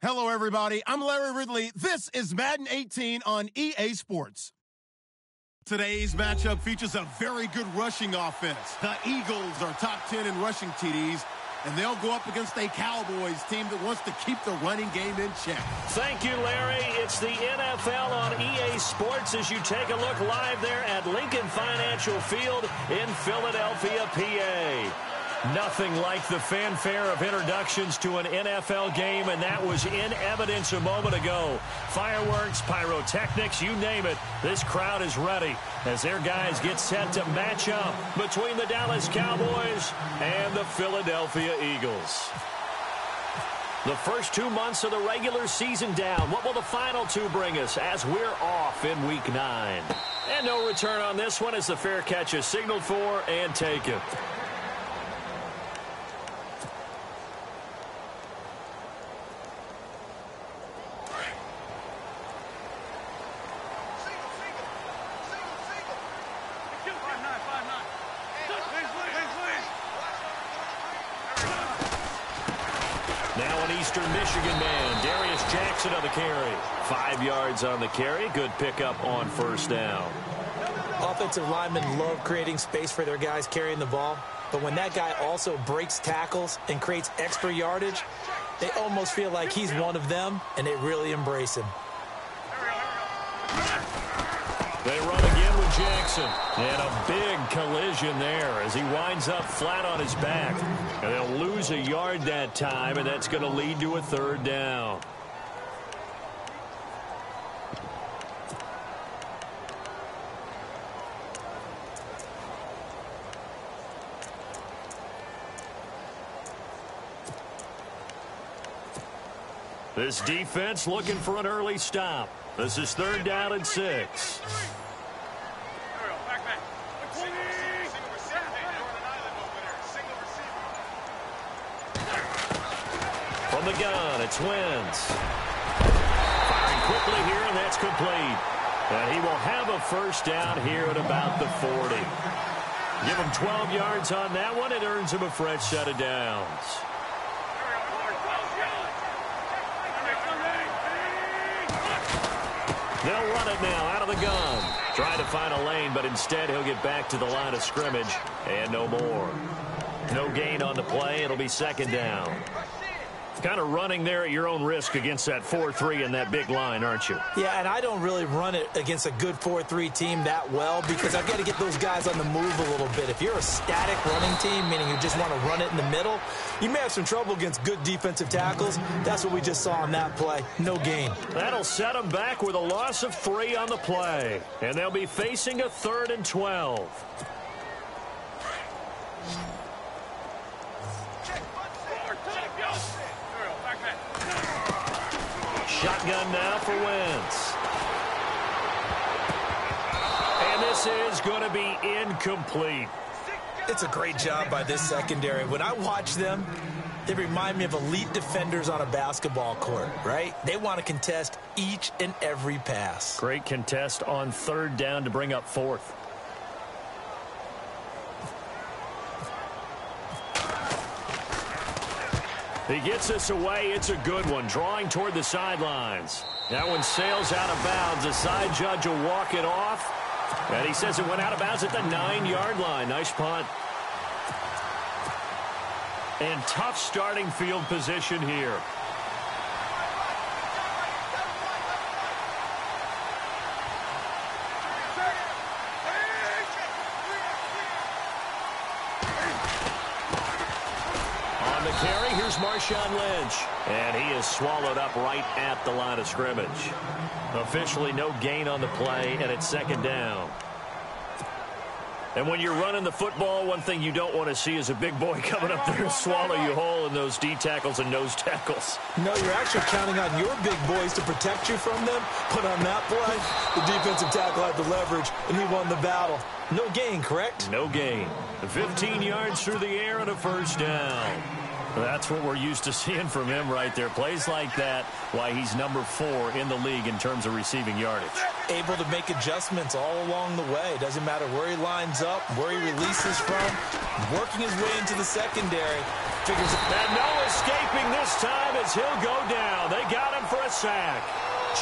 Hello, everybody. I'm Larry Ridley. This is Madden 18 on EA Sports. Today's matchup features a very good rushing offense. The Eagles are top 10 in rushing TDs, and they'll go up against a Cowboys team that wants to keep the running game in check. Thank you, Larry. It's the NFL on EA Sports as you take a look live there at Lincoln Financial Field in Philadelphia, PA. Nothing like the fanfare of introductions to an NFL game, and that was in evidence a moment ago. Fireworks, pyrotechnics, you name it. This crowd is ready as their guys get set to match up between the Dallas Cowboys and the Philadelphia Eagles. The first 2 months of the regular season down. What will the final two bring us as we're off in Week 9? And no return on this one as the fair catch is signaled for and taken. Michigan man, Darius Jackson on the carry. 5 yards on the carry. Good pickup on first down. Offensive linemen love creating space for their guys carrying the ball, but when that guy also breaks tackles and creates extra yardage, they almost feel like he's one of them, and they really embrace him. They run again with Jackson. And a big collision there as he winds up flat on his back. And they'll lose a yard that time, and that's going to lead to a third down. This defense looking for an early stop. This is 3rd down and 6. From the gun, it's Wentz. Firing quickly here, and that's complete. And he will have a first down here at about the 40. Give him 12 yards on that one. It earns him a fresh set of downs. They'll run it now out of the gun. Trying to find a lane, but instead he'll get back to the line of scrimmage. And no more. No gain on the play. It'll be 2nd down. Kind of running there at your own risk against that 4-3 and that big line, aren't you? Yeah, and I don't really run it against a good 4-3 team that well because I've got to get those guys on the move a little bit. If you're a static running team, meaning you just want to run it in the middle, you may have some trouble against good defensive tackles. That's what we just saw on that play. No gain. That'll set them back with a loss of 3 on the play. And they'll be facing a 3rd and 12. Shotgun now for Wentz. And this is going to be incomplete. It's a great job by this secondary. When I watch them, they remind me of elite defenders on a basketball court, right? They want to contest each and every pass. Great contest on 3rd down to bring up 4th. He gets this away. It's a good one. Drawing toward the sidelines. That one sails out of bounds. The side judge will walk it off. And he says it went out of bounds at the 9-yard line. Nice punt. And tough starting field position here. Carry, here's Marshawn Lynch. And he is swallowed up right at the line of scrimmage. Officially no gain on the play, and it's 2nd down. And when you're running the football, one thing you don't want to see is a big boy coming up there and swallow you whole in those D tackles and nose tackles. No, you're actually counting on your big boys to protect you from them. But on that play, the defensive tackle had the leverage, and he won the battle. No gain, correct? No gain. 15 yards through the air and a first down. That's what we're used to seeing from him right there. Plays like that, why he's number 4 in the league in terms of receiving yardage. Able to make adjustments all along the way. Doesn't matter where he lines up, where he releases from. Working his way into the secondary. Figures it. And no escaping this time as he'll go down. They got him for a sack.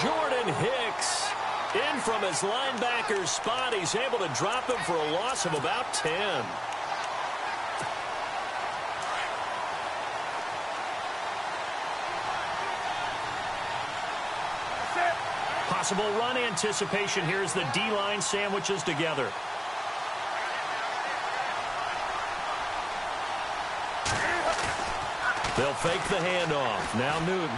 Jordan Hicks in from his linebacker spot. He's able to drop him for a loss of about 10. Possible run anticipation here as the D-line sandwiches together. They'll fake the handoff. Now Newton.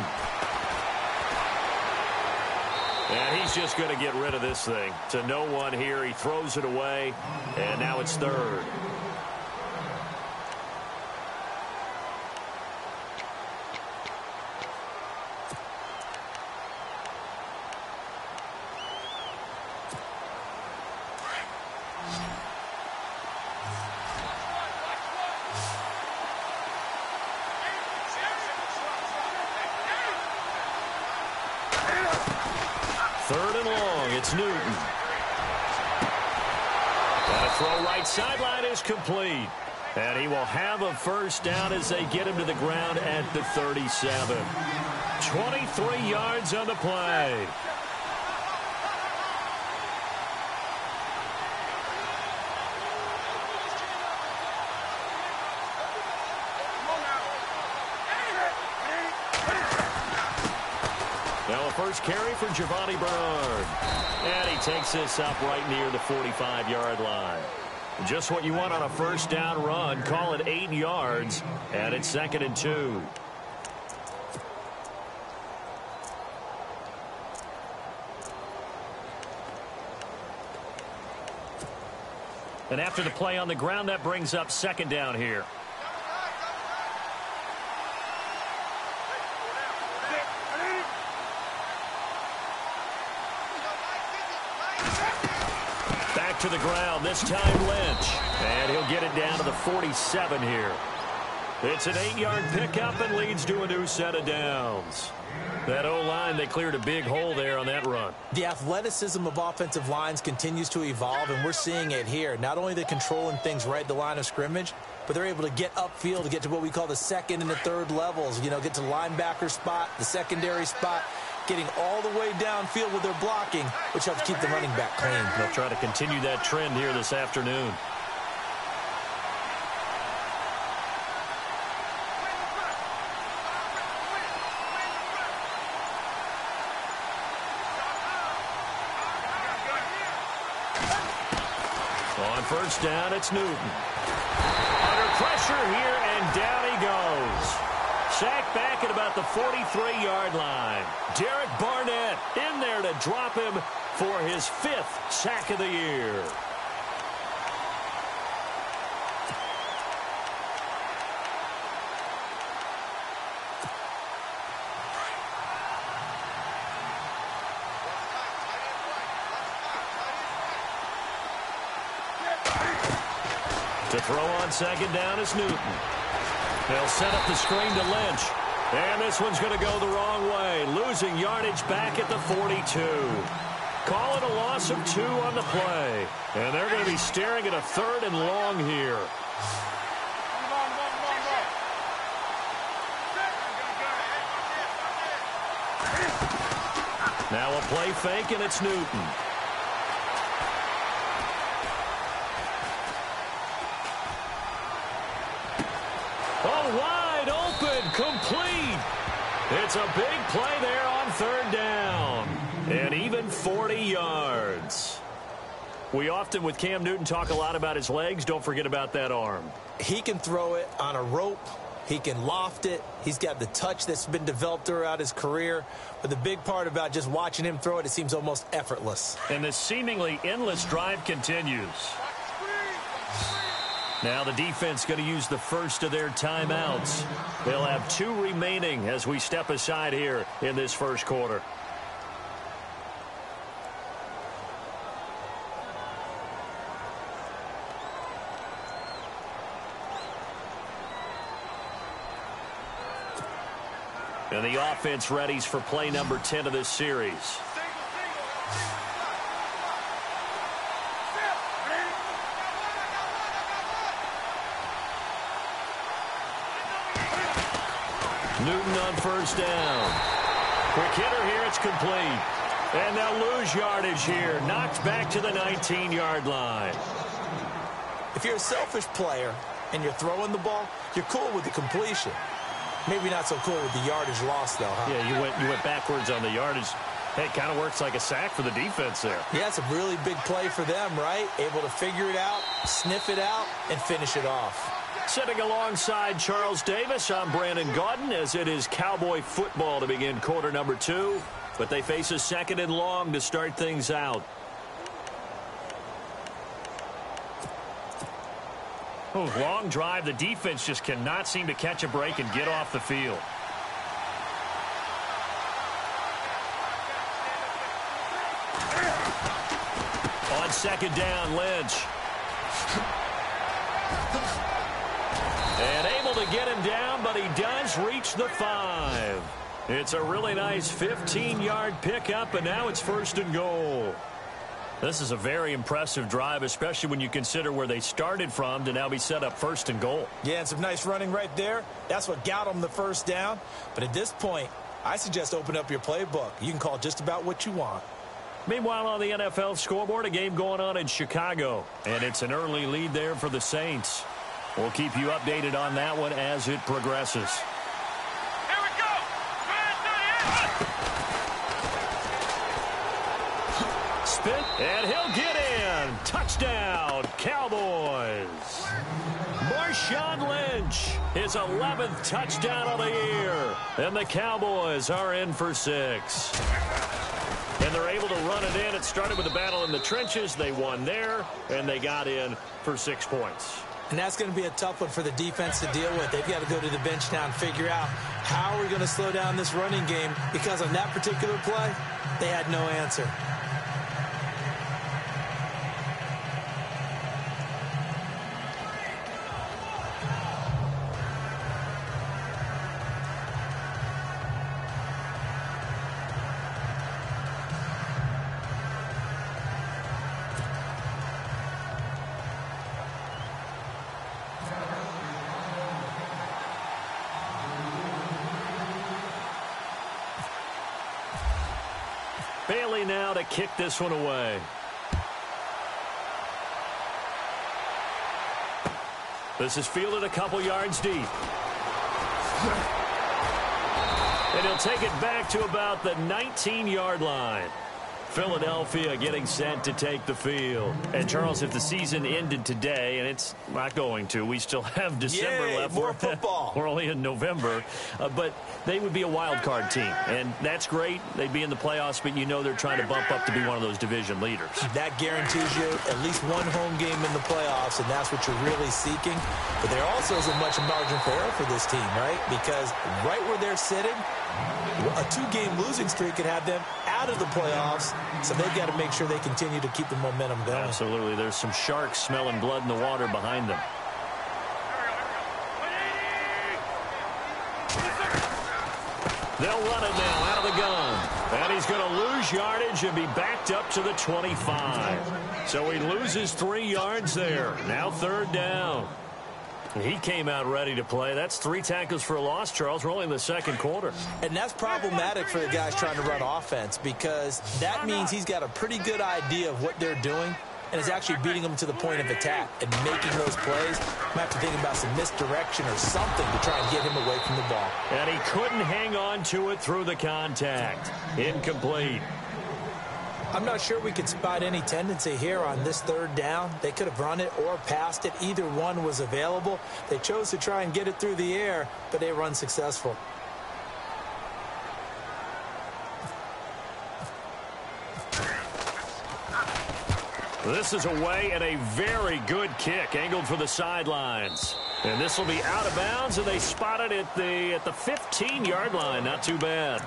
And he's just going to get rid of this thing. To no one here. He throws it away. And now it's third. Third and long, it's Newton. That throw right sideline is complete. And he will have a first down as they get him to the ground at the 37. 23 yards on the play. Now a first carry for Giovanni Bernard. And he takes this up right near the 45-yard line. Just what you want on a first down run. Call it 8 yards. And it's 2nd and 2. And after the play on the ground, that brings up 2nd down here. To the ground, this time Lynch. And he'll get it down to the 47 here. It's an 8-yard pickup and leads to a new set of downs. That O-line, they cleared a big hole there on that run. The athleticism of offensive lines continues to evolve, and we're seeing it here. Not only are they controlling things right at the line of scrimmage, but they're able to get upfield to get to what we call the second and the third levels. You know, get to the linebacker spot, the secondary spot, getting all the way downfield with their blocking, which helps keep the running back clean. They'll try to continue that trend here this afternoon. On first down, it's Newton. Under pressure here, and down he goes. Sacked back at about the 43-yard line. Derek Barnett in there to drop him for his 5th sack of the year. To throw on 2nd down is Newton. They'll set up the screen to Lynch. And this one's going to go the wrong way. Losing yardage back at the 42. Call it a loss of 2 on the play. And they're going to be staring at a 3rd and long here. Now a play fake, and it's Newton. Oh, wide open, complete. It's a big play there on 3rd down. And even 40 yards. We often, with Cam Newton, talk a lot about his legs. Don't forget about that arm. He can throw it on a rope. He can loft it. He's got the touch that's been developed throughout his career. But the big part about just watching him throw it, it seems almost effortless. And this seemingly endless drive continues. Now the defense going to use the first of their timeouts. They'll have 2 remaining as we step aside here in this first quarter. And the offense readies for play number 10 of this series. Newton on first down. Quick hitter here, it's complete. And they'll lose yardage here. Knocked back to the 19-yard line. If you're a selfish player and you're throwing the ball, you're cool with the completion. Maybe not so cool with the yardage loss, though, huh? Yeah, you went backwards on the yardage. Hey, it kind of works like a sack for the defense there. Yeah, it's a really big play for them, right? Able to figure it out, sniff it out, and finish it off. Sitting alongside Charles Davis, I'm Brandon Gaudin, as it is Cowboy football to begin quarter number 2. But they face a 2nd and long to start things out. Oh, long drive. The defense just cannot seem to catch a break and get off the field. On 2nd down, Lynch. And able to get him down, but he does reach the 5. It's a really nice 15-yard pickup, and now it's 1st and goal. This is a very impressive drive, especially when you consider where they started from to now be set up 1st and goal. Yeah, and some nice running right there. That's what got them the 1st down. But at this point, I suggest open up your playbook. You can call just about what you want. Meanwhile, on the NFL scoreboard, a game going on in Chicago, and it's an early lead there for the Saints. We'll keep you updated on that one as it progresses. And he'll get in. Touchdown, Cowboys. Marshawn Lynch, his 11th touchdown of the year. And the Cowboys are in for 6. And they're able to run it in. It started with a battle in the trenches. They won there, and they got in for 6 points. And that's going to be a tough one for the defense to deal with. They've got to go to the bench now and figure out how are we going to slow down this running game, because on that particular play, they had no answer. Bailey now to kick this one away. This is fielded a couple yards deep. And he'll take it back to about the 19-yard line. Philadelphia getting set to take the field. And, Charles, if the season ended today, and it's not going to, we still have December left. More football. We're only in November. But they would be a wild card team. And that's great. They'd be in the playoffs, but you know they're trying to bump up to be one of those division leaders. That guarantees you at least one home game in the playoffs, and that's what you're really seeking. But there also isn't much margin for error for this team, right? Because right where they're sitting, a 2-game losing streak could have them out of the playoffs, so they've got to make sure they continue to keep the momentum going. Absolutely. There's some sharks smelling blood in the water behind them. They'll run it now out of the gun. And he's going to lose yardage and be backed up to the 25. So he loses 3 yards there. Now 3rd down. He came out ready to play. That's 3 tackles for a loss, Charles. We're only in the 2nd quarter. And that's problematic for the guys trying to run offense, because that means he's got a pretty good idea of what they're doing and is actually beating them to the point of attack and making those plays. Might have to think about some misdirection or something to try and get him away from the ball. And he couldn't hang on to it through the contact. Incomplete. I'm not sure we could spot any tendency here on this 3rd down. They could have run it or passed it. Either one was available. They chose to try and get it through the air, but they were unsuccessful. This is away, and a very good kick angled for the sidelines. And this will be out of bounds, and they spot it at the 15-yard line. Not too bad.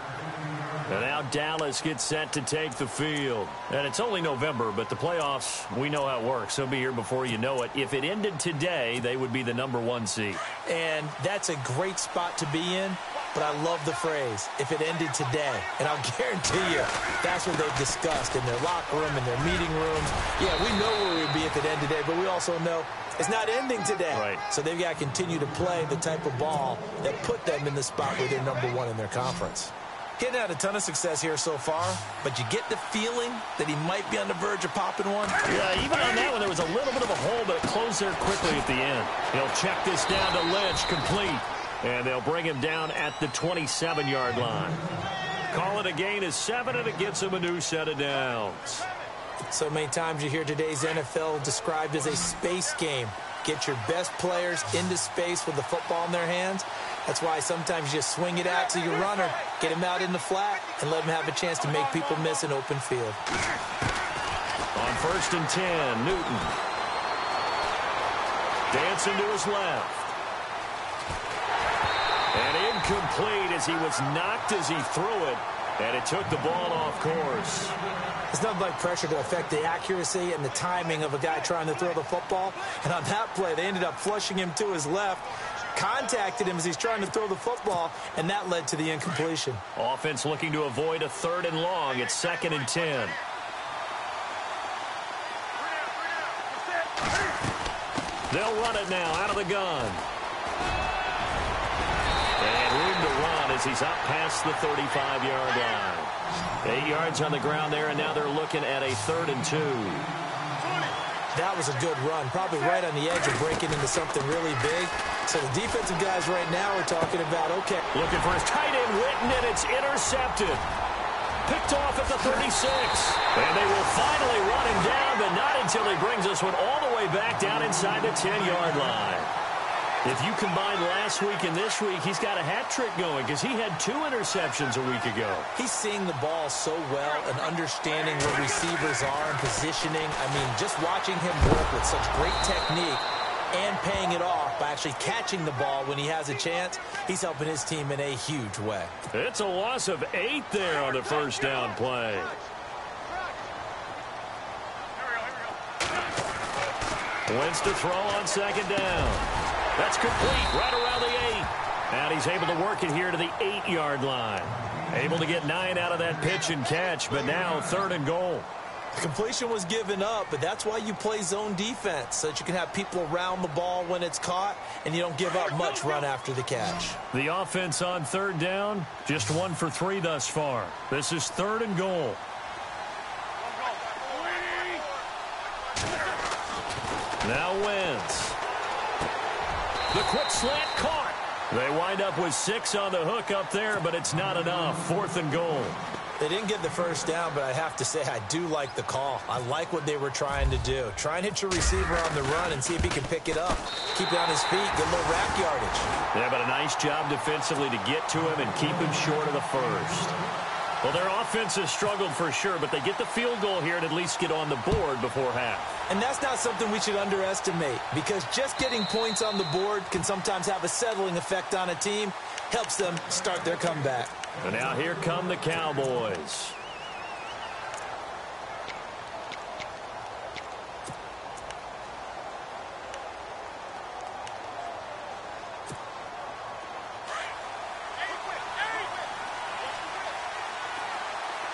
And now Dallas gets set to take the field. And it's only November, but the playoffs, we know how it works. They'll be here before you know it. If it ended today, they would be the #1 seed. And that's a great spot to be in. but I love the phrase, if it ended today. And I'll guarantee you, that's what they've discussed in their locker room, in their meeting rooms. Yeah, we know where we'd be if it ended today, but we also know it's not ending today. Right. So they've got to continue to play the type of ball that put them in the spot where they're #1 in their conference. Getting had a ton of success here so far, but you get the feeling that he might be on the verge of popping one. Yeah, even on that one, there was a little bit of a hole, but it closed there quickly at the end. He'll check this down to Lynch, complete. And they'll bring him down at the 27-yard line. Call it a gain of 7, and it gets him a new set of downs. So many times you hear today's NFL described as a space game. Get your best players into space with the football in their hands. That's why sometimes you just swing it out to your runner, get him out in the flat, and let him have a chance to make people miss an open field. On 1st and 10, Newton. Dancing to his left. And incomplete as he was knocked as he threw it, and it took the ball off course. It's nothing like pressure to affect the accuracy and the timing of a guy trying to throw the football. And on that play, they ended up flushing him to his left, contacted him as he's trying to throw the football, and that led to the incompletion. Offense looking to avoid a 3rd and long. It's 2nd and 10. They'll run it now out of the gun. And room to run as he's up past the 35-yard line. 8 yards on the ground there, and now they're looking at a 3rd and 2. That was a good run, probably right on the edge of breaking into something really big. So the defensive guys right now are talking about, okay. Looking for his tight end, Witten, and it's intercepted. Picked off at the 36. And they will finally run him down, but not until he brings this one all the way back down inside the 10-yard line. If you combine last week and this week, he's got a hat trick going because he had 2 interceptions a week ago. He's seeing the ball so well and understanding where receivers are and positioning. I mean, just watching him work with such great technique and paying it off by actually catching the ball when he has a chance, he's helping his team in a huge way. It's a loss of 8 there on the 1st down play. Wentz to throw on 2nd down. That's complete right around the 8. And he's able to work it here to the 8-yard line. Able to get 9 out of that pitch and catch, but now 3rd and goal. The completion was given up, but that's why you play zone defense, so that you can have people around the ball when it's caught, and you don't give up much run after the catch. The offense on 3rd down, just 1 for 3 thus far. This is 3rd and goal. Now Wentz. The quick slant caught. They wind up with 6 on the hook up there, but it's not enough. 4th and goal. They didn't get the 1st down, but I have to say I do like the call. I like what they were trying to do. Try and hit your receiver on the run and see if he can pick it up. Keep it on his feet, get a little rack yardage. Yeah, but a nice job defensively to get to him and keep him short of the 1st. Well, their offense has struggled for sure, but they get the field goal here and at least get on the board before half. And that's not something we should underestimate, because just getting points on the board can sometimes have a settling effect on a team. Helps them start their comeback. And now here come the Cowboys.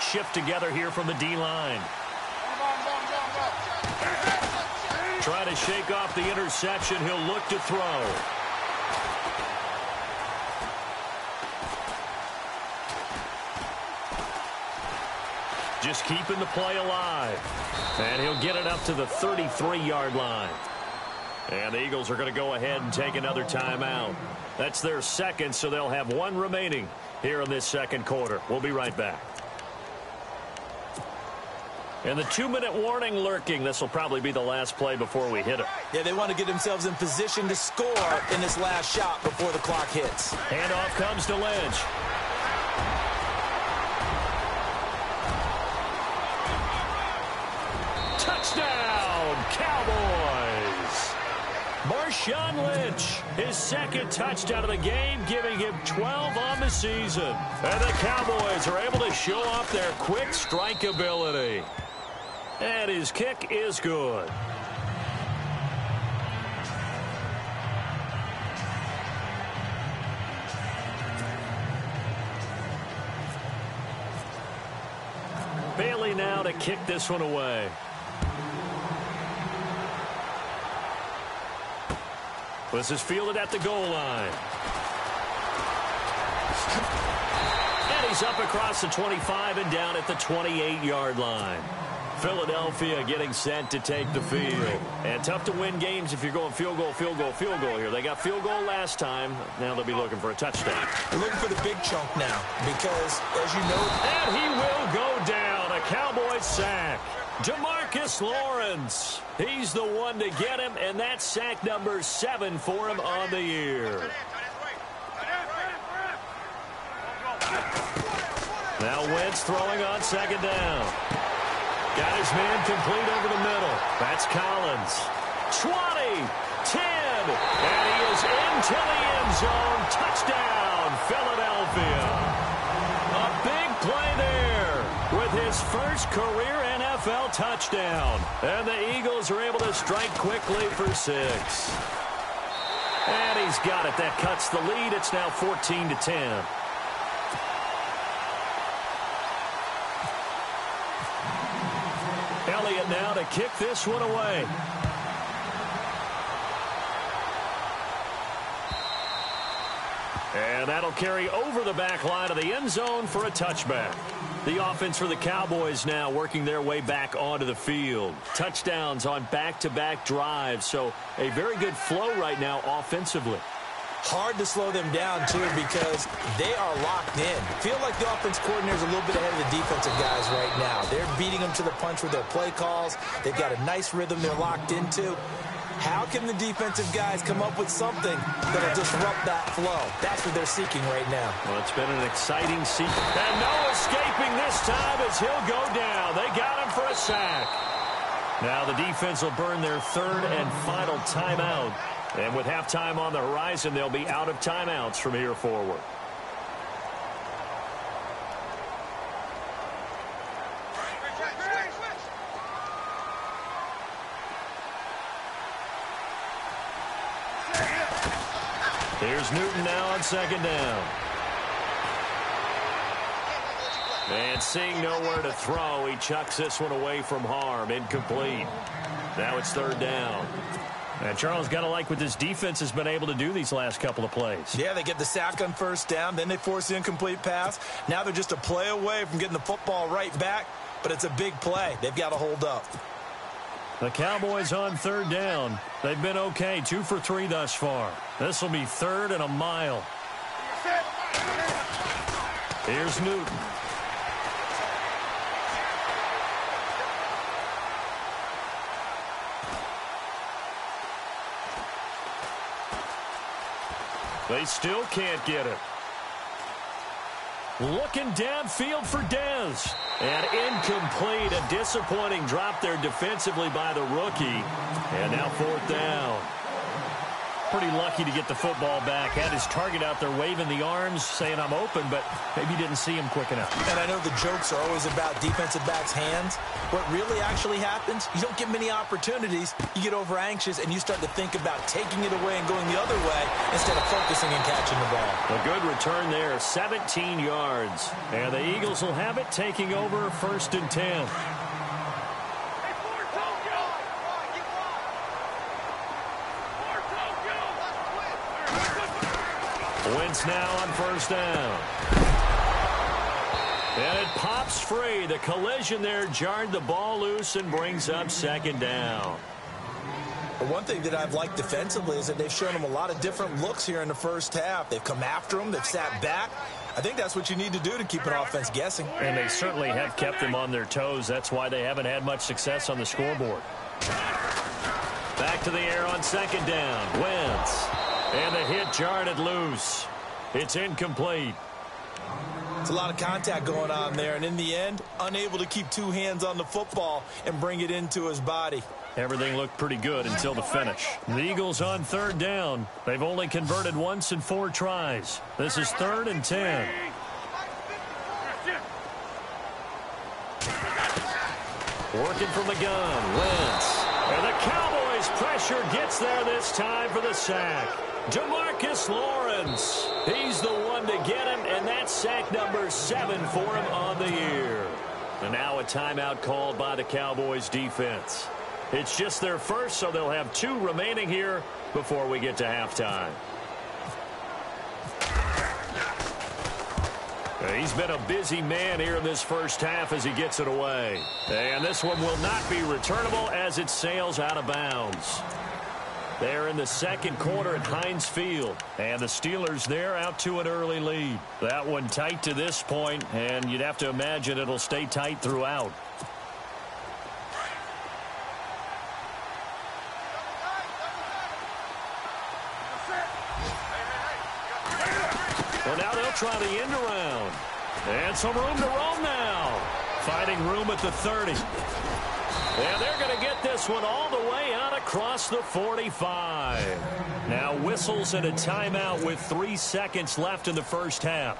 Shift together here from the D-line. Trying to shake off the interception. He'll look to throw. Just keeping the play alive. And he'll get it up to the 33-yard line. And the Eagles are going to go ahead and take another timeout. That's their 2nd, so they'll have 1 remaining here in this 2nd quarter. We'll be right back. And the 2-minute warning lurking. This will probably be the last play before we hit it. Yeah, they want to get themselves in position to score in this last shot before the clock hits. Handoff comes to Lynch. Touchdown, Cowboys! Marshawn Lynch, his 2nd touchdown of the game, giving him 12 on the season. And the Cowboys are able to show off their quick strike ability. And his kick is good. Bailey now to kick this one away. This is fielded at the goal line. And he's up across the 25 and down at the 28-yard line. Philadelphia getting set to take the field. And tough to win games if you're going field goal, field goal, field goal here. They got field goal last time. Now they'll be looking for a touchdown. They're looking for the big chunk now because, as you know... And he will go down. A Cowboys sack. Demarcus Lawrence. He's the one to get him, and that's sack number 7 for him on the year. Now Wentz throwing on second down. Got his man complete over the middle. That's Collins. 20, 10, and he is into the end zone. Touchdown, Philadelphia. A big play there with his first career NFL touchdown. And the Eagles are able to strike quickly for 6. And he's got it. That cuts the lead. It's now 14-10. Elliott now to kick this one away. And that'll carry over the back line of the end zone for a touchback. The offense for the Cowboys now working their way back onto the field. Touchdowns on back-to-back drives, so a very good flow right now offensively. Hard to slow them down, too, because they are locked in. Feel like the offense coordinator is a little bit ahead of the defensive guys right now. They're beating them to the punch with their play calls. They've got a nice rhythm they're locked into. How can the defensive guys come up with something that will disrupt that flow? That's what they're seeking right now. Well, it's been an exciting season. And no escaping this time as he'll go down. They got him for a sack. Now the defense will burn their third and final timeout. And with halftime on the horizon, they'll be out of timeouts from here forward. Here's Newton now on second down. And seeing nowhere to throw, he chucks this one away from harm. Incomplete. Now it's third down. And Charles, got to like what this defense has been able to do these last couple of plays. Yeah, they get the sack on first down, then they force the incomplete pass. Now they're just a play away from getting the football right back, but it's a big play. They've got to hold up. The Cowboys on third down. They've been okay, 2 for 3 thus far. This will be third and a mile. Here's Newton. They still can't get it. Looking downfield for Dez. And incomplete. A disappointing drop there defensively by the rookie. And now fourth down. Pretty lucky to get the football back. Had his target out there waving the arms, saying I'm open, but maybe didn't see him quick enough. And I know the jokes are always about defensive backs' hands. What really actually happens, you don't get many opportunities. You get over anxious, and you start to think about taking it away and going the other way instead of focusing and catching the ball. A good return there, 17 yards. And the Eagles will have it, taking over first and 10. Wentz now on first down. And it pops free. The collision there jarred the ball loose and brings up second down. But one thing that I've liked defensively is that they've shown them a lot of different looks here in the first half. They've come after them. They've sat back. I think that's what you need to do to keep an offense guessing. And they certainly have kept them on their toes. That's why they haven't had much success on the scoreboard. Back to the air on second down. Wentz. And the hit jarred it loose. It's incomplete. It's a lot of contact going on there, and in the end, unable to keep 2 hands on the football and bring it into his body. Everything looked pretty good until the finish. The Eagles on third down. They've only converted once in 4 tries. This is third and 10. Working from the gun, Wentz. And the Cowboys pressure gets there this time for the sack. Demarcus Lawrence. He's the one to get him, and that's sack number 7 for him on the year. And now a timeout called by the Cowboys defense. It's just their first, so they'll have 2 remaining here before we get to halftime. He's been a busy man here in this first half as he gets it away. And this one will not be returnable as it sails out of bounds. They're in the second quarter at Heinz Field. And the Steelers there out to an early lead. That one tight to this point, and you'd have to imagine it'll stay tight throughout. Well, now they'll try the end around. And some room to roam now. Finding room at the 30. And they're going to get this one all the way out across the 45. Now whistles and a timeout with 3 seconds left in the first half.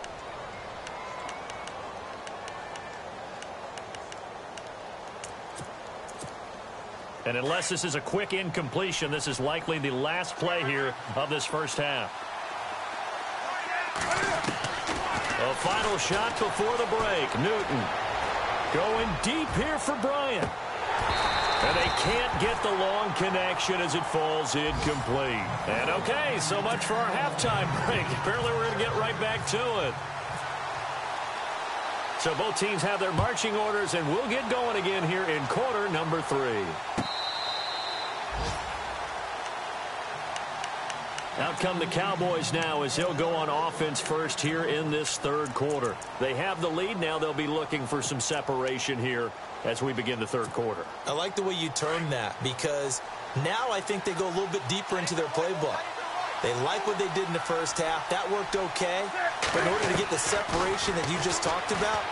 And unless this is a quick incompletion, this is likely the last play here of this first half. A final shot before the break. Newton going deep here for Bryant. And they can't get the long connection as it falls incomplete. And okay, so much for our halftime break. Apparently we're going to get right back to it. So both teams have their marching orders, and we'll get going again here in quarter number 3. Out come the Cowboys now as they'll go on offense first here in this third quarter. They have the lead. Now they'll be looking for some separation here as we begin the third quarter. I like the way you term that, because now I think they go a little bit deeper into their playbook. They like what they did in the first half. That worked okay. But in order to get the separation that you just talked about,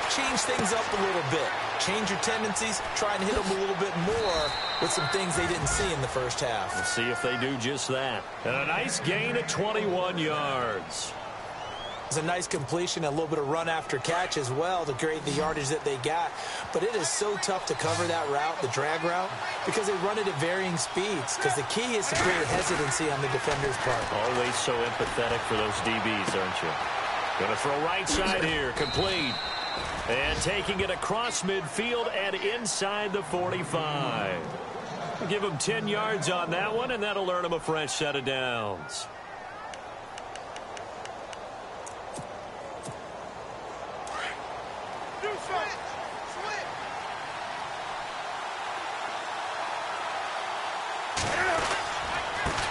change things up a little bit. Change your tendencies. Try and hit them a little bit more with some things they didn't see in the first half. We'll see if they do just that. And a nice gain of 21 yards. It's a nice completion, a little bit of run after catch as well to create the yardage that they got. But it is so tough to cover that route, the drag route, because they run it at varying speeds. Because the key is to create hesitancy on the defender's part. Always so empathetic for those DBs, aren't you? Going to throw right side here, complete. And taking it across midfield and inside the 45. Give him 10 yards on that one, and that'll earn him a fresh set of downs.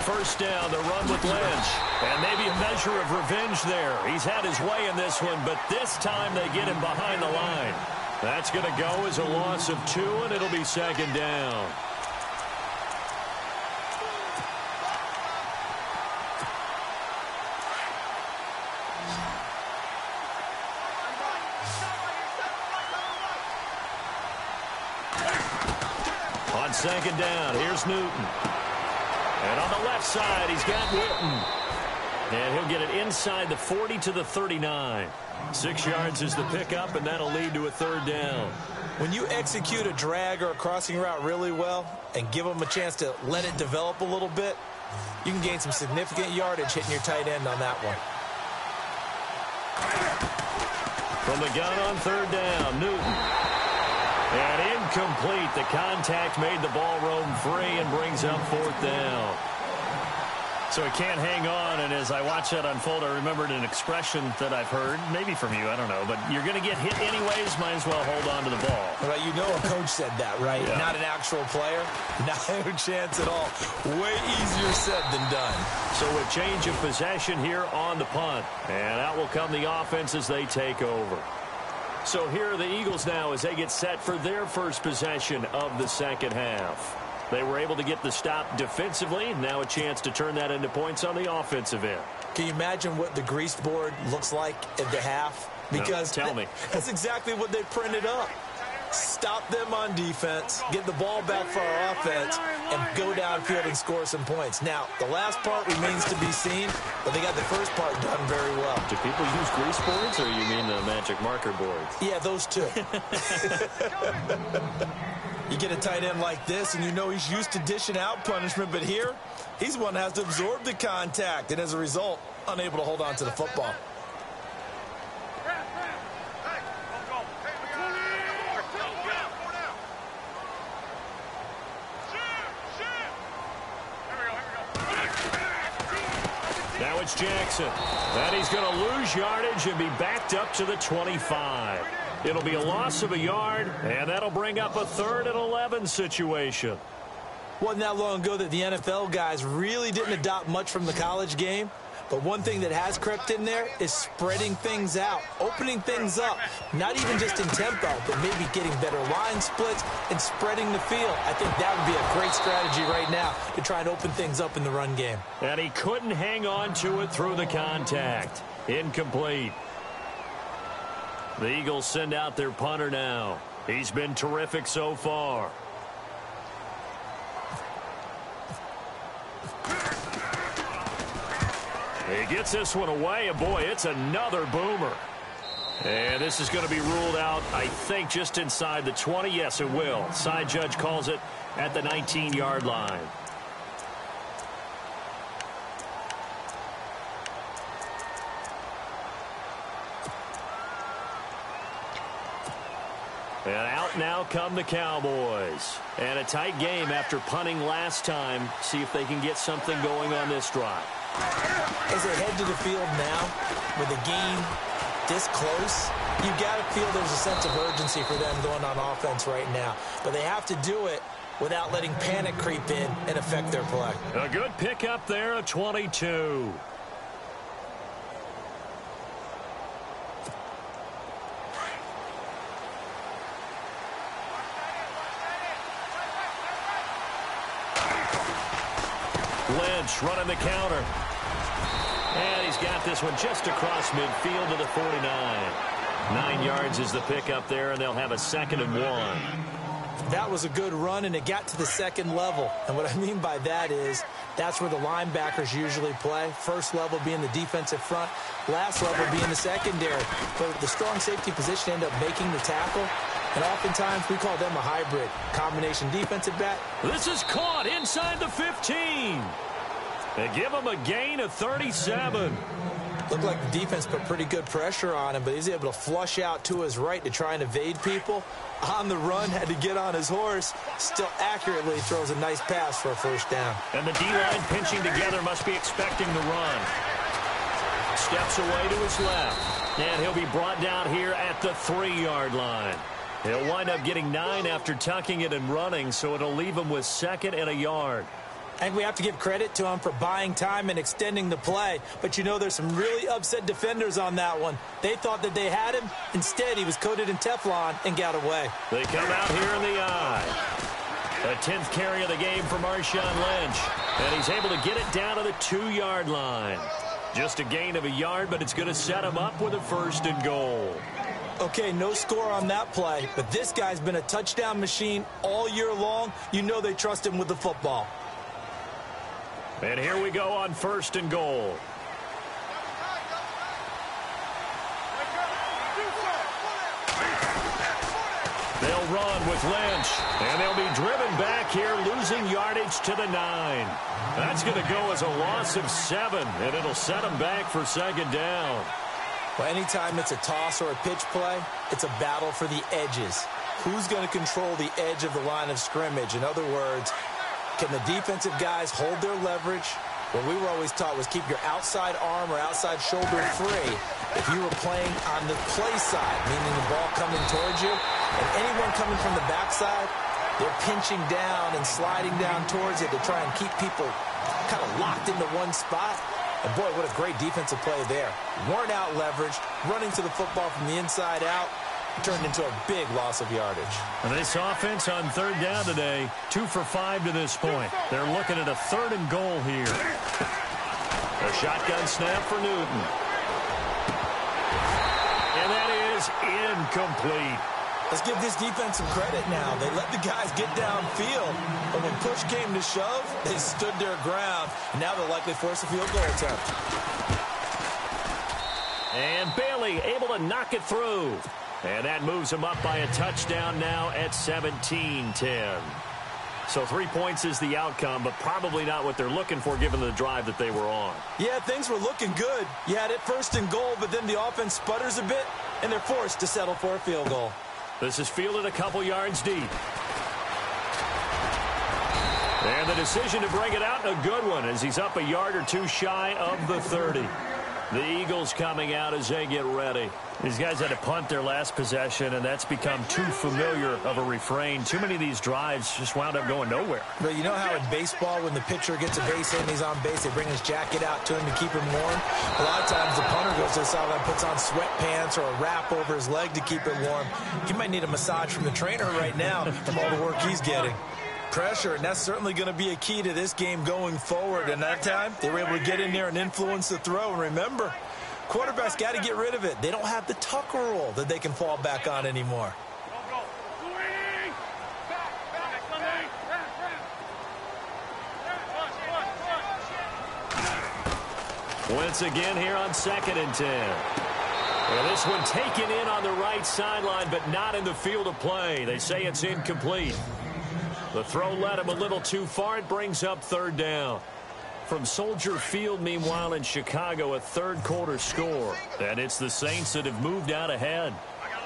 First down, the run with Lynch. And maybe a measure of revenge there. He's had his way in this one, but this time they get him behind the line. That's going to go as a loss of 2, and it'll be second down. On second down, here's Newton. And on the left side, he's got Witten. And he'll get it inside the 40 to the 39. 6 yards is the pickup, and that'll lead to a third down. When you execute a drag or a crossing route really well and give them a chance to let it develop a little bit, you can gain some significant yardage hitting your tight end on that one. From the gun on third down, Newton. And incomplete. The contact made the ball roam free and brings up fourth down. So he can't hang on, and as I watch that unfold, I remembered an expression that I've heard, maybe from you, I don't know, but you're going to get hit anyways, might as well hold on to the ball. Well, you know a coach said that, right? Yeah. Not an actual player. Not a chance at all. Way easier said than done. So a change of possession here on the punt, and out will come the offense as they take over. So here are the Eagles now as they get set for their first possession of the second half. They were able to get the stop defensively. Now a chance to turn that into points on the offensive end. Can you imagine what the grease board looks like at the half? Because no, tell me. That's exactly what they printed up. Stop them on defense, get the ball back for our offense, and go downfield and score some points. Now, the last part remains to be seen, but they got the first part done very well. Do people use grease boards, or you mean the magic marker boards? Yeah, those two. You get a tight end like this, and you know he's used to dishing out punishment, but here, he's the one that has to absorb the contact, and as a result, unable to hold on to the football. it's Jackson. And he's going to lose yardage and be backed up to the 25. It'll be a loss of a yard, and that'll bring up a 3rd and 11 situation. Wasn't that long ago that the NFL guys really didn't adopt much from the college game. But one thing that has crept in there is spreading things out, opening things up, not even just in tempo, but maybe getting better line splits and spreading the field. I think that would be a great strategy right now to try and open things up in the run game. And he couldn't hang on to it through the contact. Incomplete. The Eagles send out their punter now. He's been terrific so far. He gets this one away, and boy, it's another boomer. And this is going to be ruled out, I think, just inside the 20. Yes, it will. Side judge calls it at the 19-yard line. And out now come the Cowboys. And a tight game after punting last time. See if they can get something going on this drive. As they head to the field now, with the game this close, you've got to feel there's a sense of urgency for them going on offense right now. But they have to do it without letting panic creep in and affect their play. A good pickup there, a 22. Lynch running the counter. And he's got this one just across midfield to the 49. 9 yards is the pickup there, and they'll have a 2nd and 1. That was a good run, and it got to the 2nd level. And what I mean by that is that's where the linebackers usually play. First level being the defensive front, last level being the secondary. But the strong safety position end up making the tackle. And oftentimes we call them a hybrid combination defensive back. This is caught inside the 15. They give him a gain of 37. Looked like the defense put pretty good pressure on him, but he's able to flush out to his right to try and evade people. On the run, had to get on his horse. Still accurately throws a nice pass for a 1st down. And the D-line pinching together must be expecting the run. Steps away to his left. And he'll be brought down here at the 3-yard line. He'll wind up getting 9 after tucking it and running, so it'll leave him with 2nd and a yard. And we have to give credit to him for buying time and extending the play. But, you know, there's some really upset defenders on that one. They thought that they had him. Instead, he was coated in Teflon and got away. They come out here in the eye. A 10th carry of the game for Marshawn Lynch. And he's able to get it down to the 2-yard line. Just a gain of a yard, but it's going to set him up with a 1st and goal. Okay, no score on that play, but this guy's been a touchdown machine all year long. You know they trust him with the football. And here we go on 1st and goal. They'll run with Lynch, and they'll be driven back here, losing yardage to the 9. That's going to go as a loss of 7, and it'll set them back for 2nd down. Well, anytime it's a toss or a pitch play, it's a battle for the edges. Who's going to control the edge of the line of scrimmage? In other words, can the defensive guys hold their leverage? What we were always taught was keep your outside arm or outside shoulder free if you were playing on the play side, meaning the ball coming towards you. And anyone coming from the backside, they're pinching down and sliding down towards it to try and keep people kind of locked into one spot. And, boy, what a great defensive play there. Weren't out leveraged, running to the football from the inside out, turned into a big loss of yardage. And this offense on 3rd down today, 2 for 5 to this point. They're looking at a 3rd and goal here. A shotgun snap for Newton. And that is incomplete. Let's give this defense some credit now. They let the guys get downfield, but when push came to shove, they stood their ground. And now they'll likely force a field goal attempt. And Bailey able to knock it through. And that moves him up by a touchdown now at 17-10. So 3 points is the outcome, but probably not what they're looking for given the drive that they were on. Yeah, things were looking good. You had it 1st and goal, but then the offense sputters a bit, and they're forced to settle for a field goal. This is fielded a couple yards deep. And the decision to bring it out, a good one, as he's up a yard or two shy of the 30. The Eagles coming out as they get ready. These guys had to punt their last possession, and that's become too familiar of a refrain. Too many of these drives just wound up going nowhere. But you know how in baseball, when the pitcher gets a base hit and he's on base, they bring his jacket out to him to keep him warm? A lot of times the punter goes to the sideline, puts on sweatpants or a wrap over his leg to keep it warm. He might need a massage from the trainer right now from all the work he's getting. Pressure, and that's certainly going to be a key to this game going forward. And that time, they were able to get in there and influence the throw. And remember, quarterbacks got to get rid of it. They don't have the tuck rule that they can fall back on anymore. Once again here on 2nd and 10. Well, this one taken in on the right sideline, but not in the field of play. They say it's incomplete. The throw led him a little too far. It brings up 3rd down. From Soldier Field, meanwhile, in Chicago, a third-quarter score. And it's the Saints that have moved out ahead.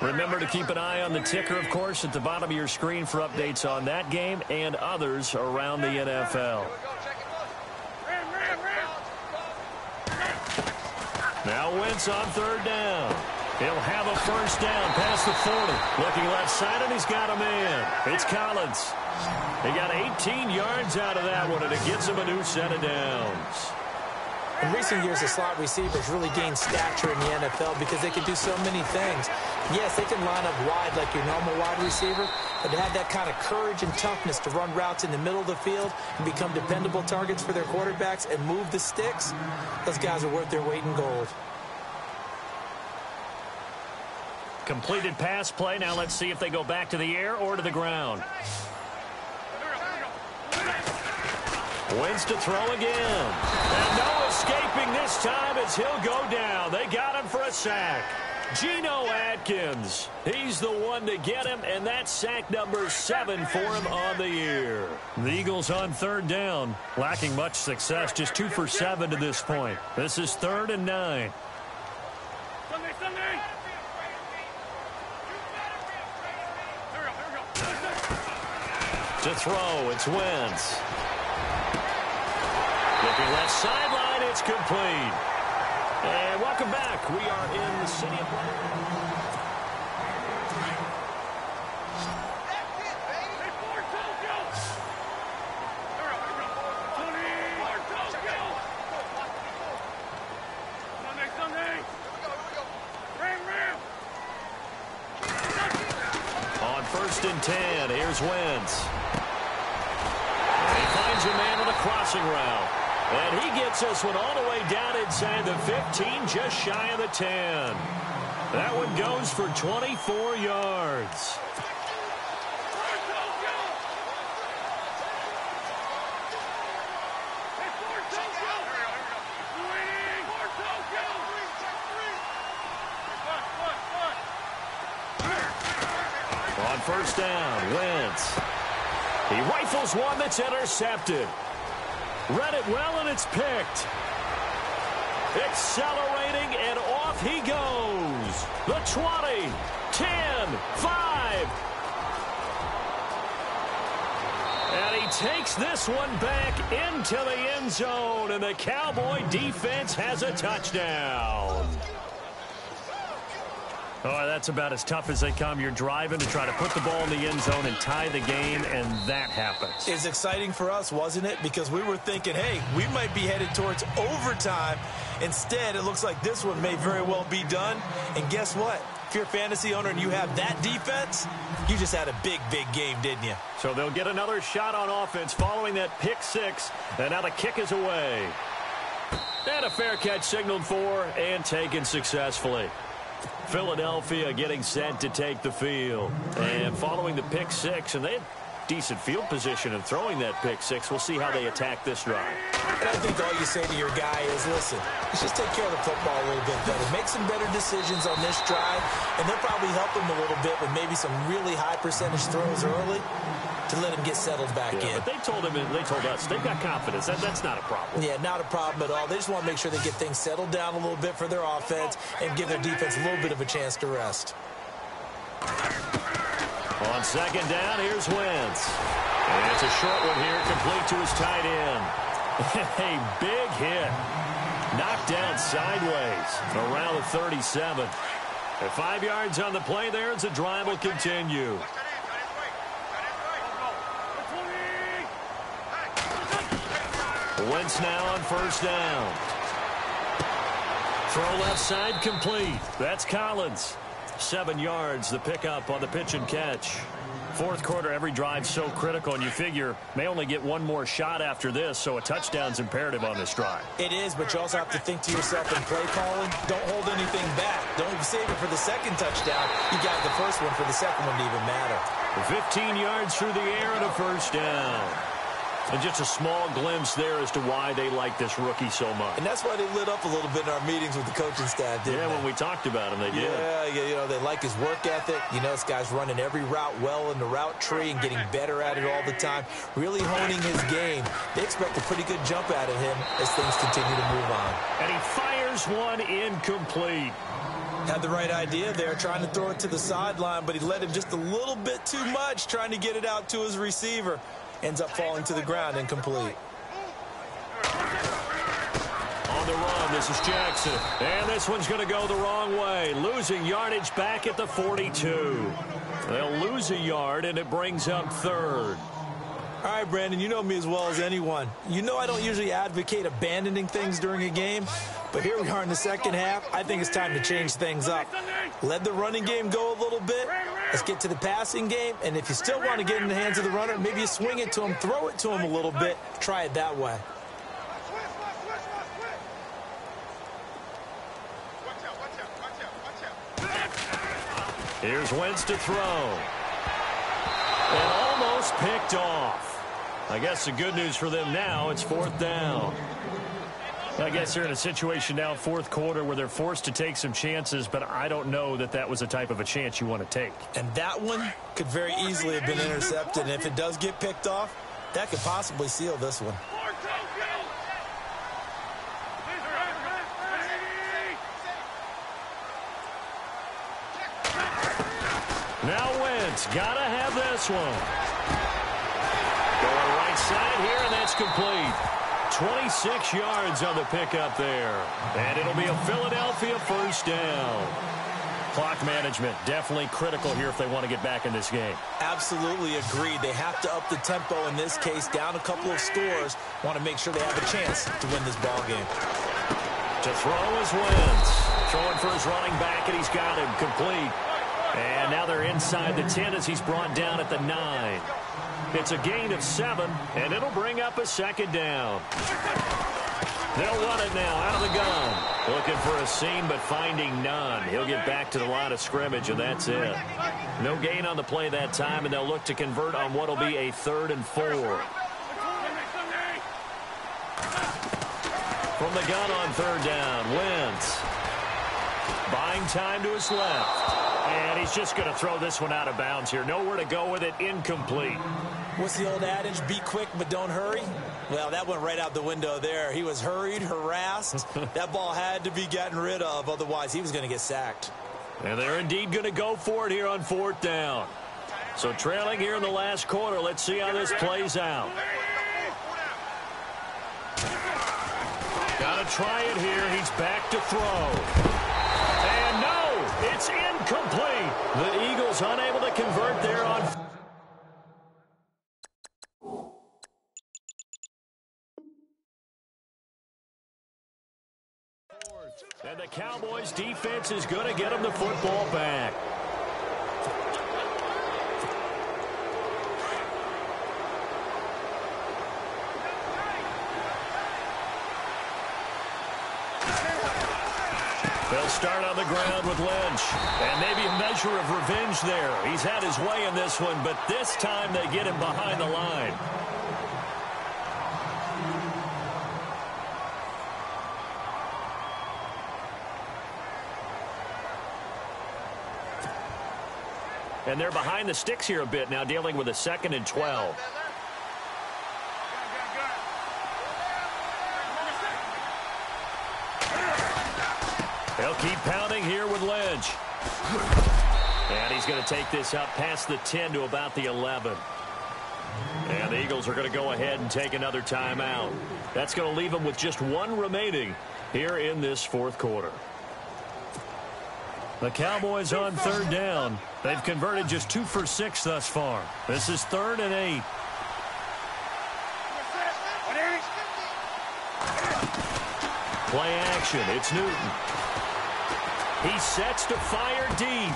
Remember to keep an eye on the ticker, of course, at the bottom of your screen for updates on that game and others around the NFL. Now Wentz on 3rd down. He'll have a first down past the 40. Looking left side, and he's got a man. It's Collins. He got 18 yards out of that one, and it gets him a new set of downs. In recent years, the slot receivers really gained stature in the NFL because they can do so many things. Yes, they can line up wide like your normal wide receiver, but to have that kind of courage and toughness to run routes in the middle of the field and become dependable targets for their quarterbacks and move the sticks, those guys are worth their weight in gold. Completed pass play. Now let's see if they go back to the air or to the ground. Wins to throw again. And no escaping this time as he'll go down. They got him for a sack. Geno Atkins. He's the one to get him, and that's sack number 7 for him on the year. The Eagles on 3rd down. Lacking much success. Just 2 for 7 to this point. This is 3rd and 9. To throw, it's Wentz. Looking left sideline, it's complete. And welcome back. We are in the city of on 1st and 10, here's Wentz. He finds a man on a crossing route. And he gets this one all the way down inside the 15, just shy of the 10. That one goes for 24 yards. On 1st down, Wentz. He rifles one that's intercepted. Read it well, and it's picked. Accelerating, and off he goes. The 20, 10, 5. And he takes this one back into the end zone, and the Cowboy defense has a touchdown. Oh, that's about as tough as they come. You're driving to try to put the ball in the end zone and tie the game, and that happens. It's exciting for us, wasn't it? Because we were thinking, hey, we might be headed towards overtime. Instead, it looks like this one may very well be done. And guess what? If you're a fantasy owner and you have that defense, you just had a big, big game, didn't you? So they'll get another shot on offense following that pick 6, and now the kick is away. And a fair catch signaled for and taken successfully. Philadelphia getting set to take the field. And following the pick 6, and they had decent field position in throwing that pick 6. We'll see how they attack this drive. And I think all you say to your guy is, listen, let's just take care of the football a little bit better. Make some better decisions on this drive, and they'll probably help him a little bit with maybe some really high percentage throws early to let him get settled back in. But they told him, and they told us, they've got confidence. That's not a problem. Yeah, not a problem at all. They just want to make sure they get things settled down a little bit for their offense and give their defense a little bit of a chance to rest. On second down, here's Wentz. And it's a short one here, complete to his tight end. A big hit. Knocked down sideways around the 37. At 5 yards on the play there as the drive will continue. Wentz now on first down. Throw left side complete. That's Collins. 7 yards, the pickup on the pitch and catch. Fourth quarter, every drive so critical, and you figure may only get one more shot after this, so a touchdown's imperative on this drive. It is, but you also have to think to yourself in play calling, don't hold anything back. Don't save it for the second touchdown. You got the first one for the second one to even matter. 15 yards through the air and a first down. And just a small glimpse there as to why they like this rookie so much. And that's why they lit up a little bit in our meetings with the coaching staff, didn't they? Yeah, when we talked about him, they did. Yeah, they like his work ethic. You know, this guy's running every route well in the route tree and getting better at it all the time, really honing his game. They expect a pretty good jump out of him as things continue to move on. And he fires one incomplete. Had the right idea there, trying to throw it to the sideline, but he let him just a little bit too much, trying to get it out to his receiver. Ends up falling to the ground incomplete. On the run, this is Jackson. And this one's going to go the wrong way. Losing yardage back at the 42. They'll lose a yard, and it brings up third. All right, Brandon, you know me as well as anyone. You know I don't usually advocate abandoning things during a game, but here we are in the second half. I think it's time to change things up. Let the running game go a little bit. Let's get to the passing game, and if you still want to get in the hands of the runner, maybe you swing it to him, throw it to him a little bit. Try it that way. Here's Wentz to throw. And almost picked off. I guess the good news for them now, it's fourth down. I guess they're in a situation now, fourth quarter, where they're forced to take some chances, but I don't know that that was the type of a chance you want to take. And that one could very easily have been intercepted, and if it does get picked off, that could possibly seal this one. Now Wentz, gotta have this one. Going right side here, and that's complete. 26 yards on the pickup there. And it'll be a Philadelphia first down. Clock management definitely critical here if they want to get back in this game. Absolutely agreed. They have to up the tempo in this case, down a couple of scores. Want to make sure they have a chance to win this ball game. To throw is Wentz. Throwing for his running back, and he's got him complete. And now they're inside the 10 as he's brought down at the 9. It's a gain of 7, and it'll bring up a second down. They'll run it now out of the gun. Looking for a seam, but finding none. He'll get back to the line of scrimmage, and that's it. No gain on the play that time, and they'll look to convert on what will be a 3rd and 4. From the gun on 3rd down, Wentz. Buying time to his left. And he's just going to throw this one out of bounds here. Nowhere to go with it. Incomplete. What's the old adage? Be quick, but don't hurry? Well, that went right out the window there. He was hurried, harassed. That ball had to be gotten rid of. Otherwise, he was going to get sacked. And they're indeed going to go for it here on 4th down. So trailing here in the last quarter. Let's see how this plays out. Got to try it here. He's back to throw. And no, it's incomplete. The Eagles unable to convert there on. And the Cowboys defense is going to get them the football back. They'll start on the ground with Lynch. And maybe a measure of revenge there. He's had his way in this one, but this time they get him behind the line. And they're behind the sticks here a bit now, dealing with a 2nd and 12. They'll keep pounding here with Lynch. And he's going to take this up past the 10 to about the 11. And the Eagles are going to go ahead and take another timeout. That's going to leave them with just one remaining here in this fourth quarter. The Cowboys on third down. They've converted just 2 for 6 thus far. This is 3rd and 8. Play action. It's Newton. He sets to fire deep.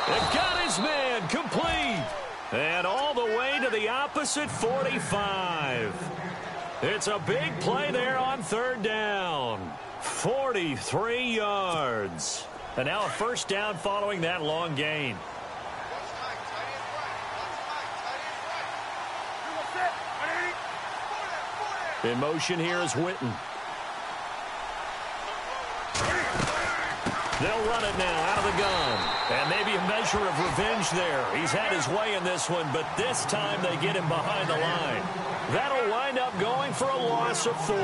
And got his man complete. And all the way to the opposite 45. It's a big play there on third down. 43 yards. And now a first down following that long gain. In motion here is Witten. They'll run it now out of the gun. And maybe a measure of revenge there. He's had his way in this one, but this time they get him behind the line. That'll wind up going for a loss of 4.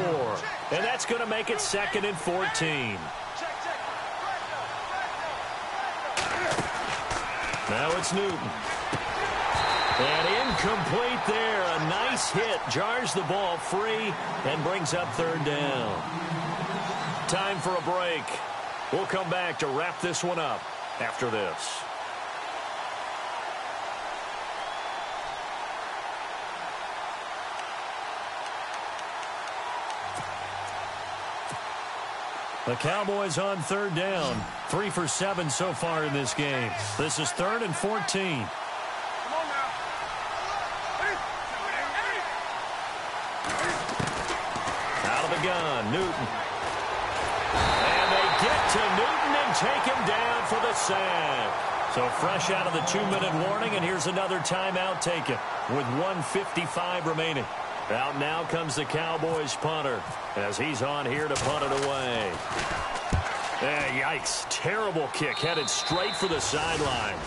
And that's going to make it 2nd and 14. Now it's Newton. And incomplete there. A nice hit. Jars the ball free and brings up third down. Time for a break. We'll come back to wrap this one up after this. The Cowboys on third down. 3 for 7 so far in this game. This is 3rd and 14. Out of the gun, Newton. And they get to Newton and take him down for the sack. So fresh out of the 2-minute warning, and here's another timeout taken with 1:55 remaining. Out now comes the Cowboys punter as he's on here to punt it away. Yikes. Terrible kick headed straight for the sideline.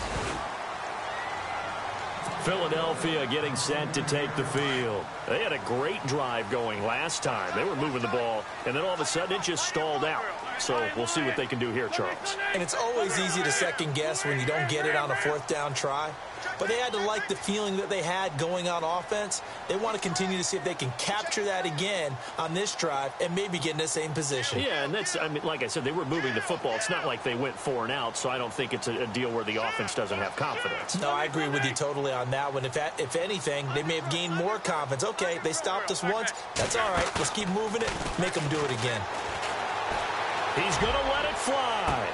Philadelphia getting set to take the field. They had a great drive going last time. They were moving the ball, and then all of a sudden it just stalled out. So we'll see what they can do here, Charles. And it's always easy to second guess when you don't get it on a 4th down try. But they had to like the feeling that they had going on offense. They want to continue to see if they can capture that again on this drive and maybe get in the same position. Yeah, and that's, I mean, like I said, they were moving the football. It's not like they went 4 and out, so I don't think it's a deal where the offense doesn't have confidence. No, I agree with you totally on that one. If anything, they may have gained more confidence. Okay, they stopped us once. That's all right. Let's keep moving it. Make them do it again. He's going to let it fly.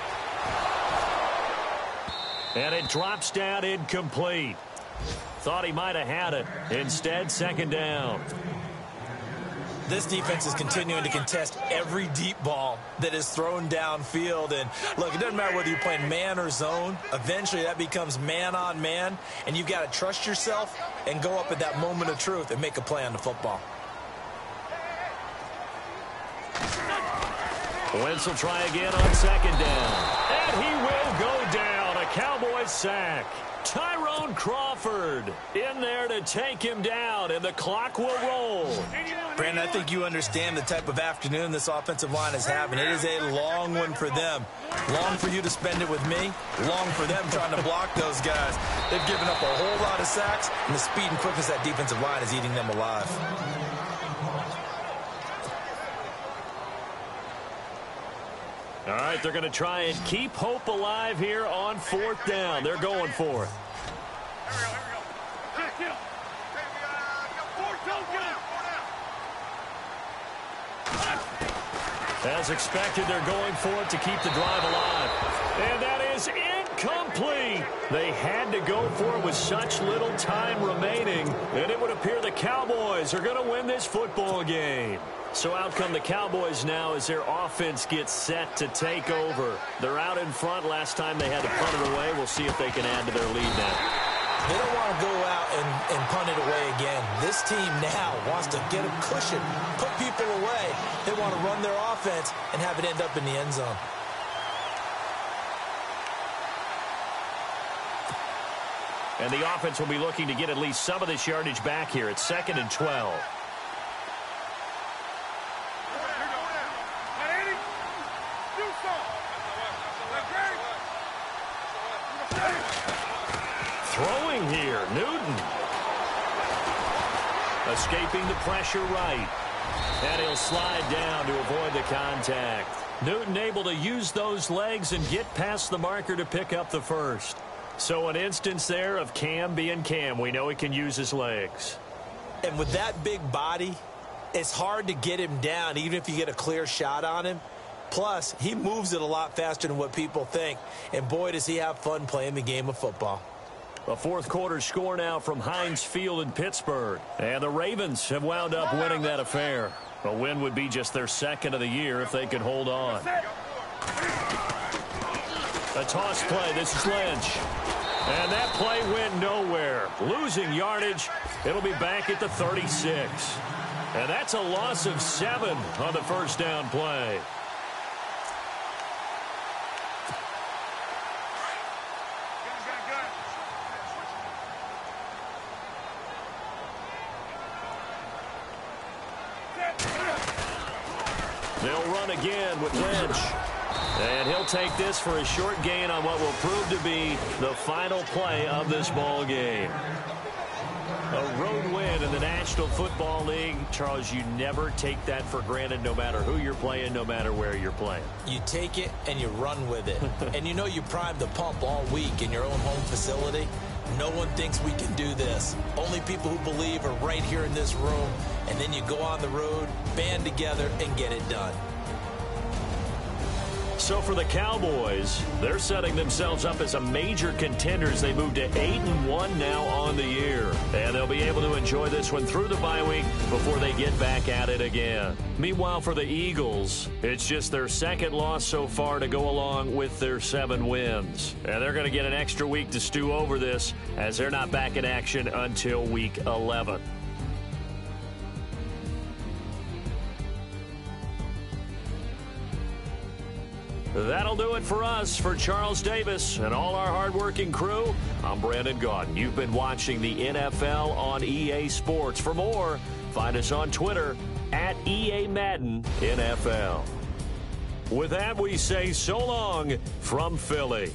And it drops down incomplete. Thought he might have had it. Instead, 2nd down. This defense is continuing to contest every deep ball that is thrown downfield. And, look, it doesn't matter whether you're playing man or zone. Eventually, that becomes man on man. And you've got to trust yourself and go up at that moment of truth and make a play on the football. Wentz will try again on 2nd down. And he will go down. A Cowboys sack. Tyrone Crawford in there to take him down, and the clock will roll. Brandon, I think you understand the type of afternoon this offensive line is having. It is a long one for them. Long for you to spend it with me. Long for them trying to block those guys. They've given up a whole lot of sacks, and the speed and quickness of that defensive line is eating them alive. All right, they're going to try and keep hope alive here on 4th down. They're going for it. As expected, they're going for it to keep the drive alive. And that is incomplete. They had to go for it with such little time remaining. And it would appear the Cowboys are going to win this football game. So out come the Cowboys now as their offense gets set to take over. They're out in front. Last time they had to punt it away. We'll see if they can add to their lead now. They don't want to go out and punt it away again. This team now wants to get a cushion, put people away. They want to run their offense and have it end up in the end zone. And the offense will be looking to get at least some of this yardage back here. It's 2nd and 12. Throwing here, Newton. Escaping the pressure right. And he'll slide down to avoid the contact. Newton able to use those legs and get past the marker to pick up the first. So an instance there of Cam being Cam. We know he can use his legs. And with that big body, it's hard to get him down, even if you get a clear shot on him. Plus, he moves it a lot faster than what people think. And boy, does he have fun playing the game of football. A fourth quarter score now from Heinz Field in Pittsburgh. And the Ravens have wound up winning that affair. A win would be just their second of the year if they could hold on. A toss play. This is Lynch. And that play went nowhere. Losing yardage. It'll be back at the 36. And that's a loss of 7 on the first down play. They'll run again with Lynch. And he'll take this for a short gain on what will prove to be the final play of this ball game. A road win in the National Football League. Charles, you never take that for granted no matter who you're playing, no matter where you're playing. You take it and you run with it. And you know you primed the pump all week in your own home facility. No one thinks we can do this. Only people who believe are right here in this room. And then you go on the road, band together, and get it done. So for the Cowboys, they're setting themselves up as a major contender as they move to 8-1 now on the year. And they'll be able to enjoy this one through the bye week before they get back at it again. Meanwhile, for the Eagles, it's just their second loss so far to go along with their 7 wins. And they're going to get an extra week to stew over this as they're not back in action until week 11. That'll do it for us. For Charles Davis and all our hardworking crew, I'm Brandon Gaudin. You've been watching the NFL on EA Sports. For more, find us on Twitter at EA Madden NFL. With that, we say so long from Philly.